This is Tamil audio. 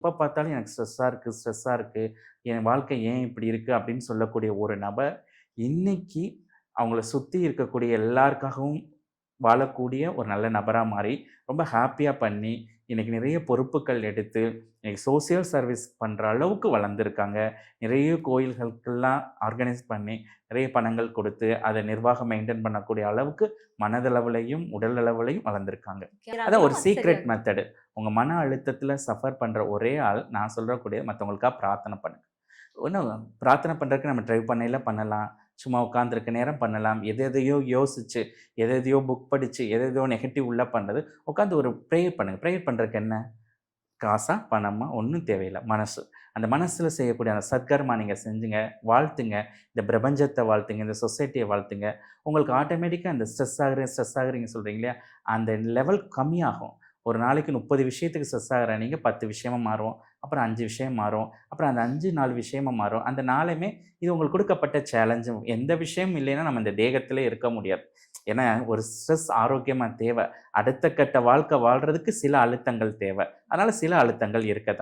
எப்போ பார்த்தாலும் எனக்கு ஸ்ட்ரெஸ்ஸாக இருக்குது. என் வாழ்க்கை ஏன் இப்படி இருக்குது அப்படின்னு சொல்லக்கூடிய ஒரு நபர், இன்னைக்கு அவங்கள சுத்தி இருக்கக்கூடிய எல்லாருக்காகவும் வாழக்கூடிய ஒரு நல்ல நபரா மாறி, ரொம்ப ஹேப்பியா பண்ணி, இன்னைக்கு நிறைய பொறுப்புகள் எடுத்து, இன்னைக்கு சோசியல் சர்வீஸ் பண்ற அளவுக்கு வளர்ந்துருக்காங்க. நிறைய கோயில்களுக்கெல்லாம் ஆர்கனைஸ் பண்ணி, நிறைய பணங்கள் கொடுத்து, அத நிர்வாகம் மெயின்டெயின் பண்ணக்கூடிய அளவுக்கு மனதளவுலயும், உடல் அளவுலயும் வளர்ந்துருக்காங்க. அதான் செய்றாங்களோ ஒரு அது சீக்ரெட் சரியானது. மெத்தடு. உங்க மன அழுத்தத்தில சஃபர் பண்ற ஒரே ஆள், நான் சொல்லக்கூடிய மத்தவங்களுக்கா பிரார்த்தனை பண்ணுங்க. ஒண்ணும் பிரார்த்தனை பண்றதுக்கு நம்ம ட்ரை பண்ணையில பண்ணலாம். சும்மா உட்கார்ந்திருக்க நேரம் பண்ணலாம். எது எதையோ யோசிச்சு, எது எதையோ புக் படிச்சு, எது எதையோ நெகட்டிவ் உள்ள பண்றது. உட்கார்ந்து ஒரு ப்ரேயர் பண்ணுங்க. ப்ரேயர் பண்றதுக்கு என்ன? காசா? பணமா? ஒண்ணும் தேவையில்ல. மனசு. அந்த மனசுல செய்யக்கூடிய அந்த சத்கர்மா நீங்க செஞ்சுங்க. வாழ்த்துங்க. இந்த பிரபஞ்சத்த வாழ்த்துங்க. இந்த சொசைட்டிய வாழ்த்துங்க. உங்களுக்கு ஆட்டோமேட்டிக்கா அந்த ஸ்ட்ரெஸ் ஆகுறீங்க சொல்றீங்க இல்லையா? அந்த லெவல் கம்மியாகும். ஒரு நாளைக்கு 30 விஷயத்துக்கு ஸ்ட்ரெஸ் ஆகுற நீங்க 10 விஷயமா மாறும். அப்புறம் 5 விஷயம் மாறும். அப்புறம் அந்த 5 4 விஷயமா மாறும். அந்த நாளுமே இது உங்களுக்கு குடுக்கப்பட்ட சேலஞ்சும். எந்த விஷயம் இல்லைன்னா நம்ம இந்த தேகத்திலே இருக்க முடியாது. ஏன்னா ஒரு ஸ்ட்ரெஸ் ஆரோக்கியமா தேவ. அடுத்த கட்ட வாழ்க்கை வாழ்றதுக்கு சில அழுத்தங்கள் தேவ. அதனால சில அழுத்தங்கள் இருக்கத்தான்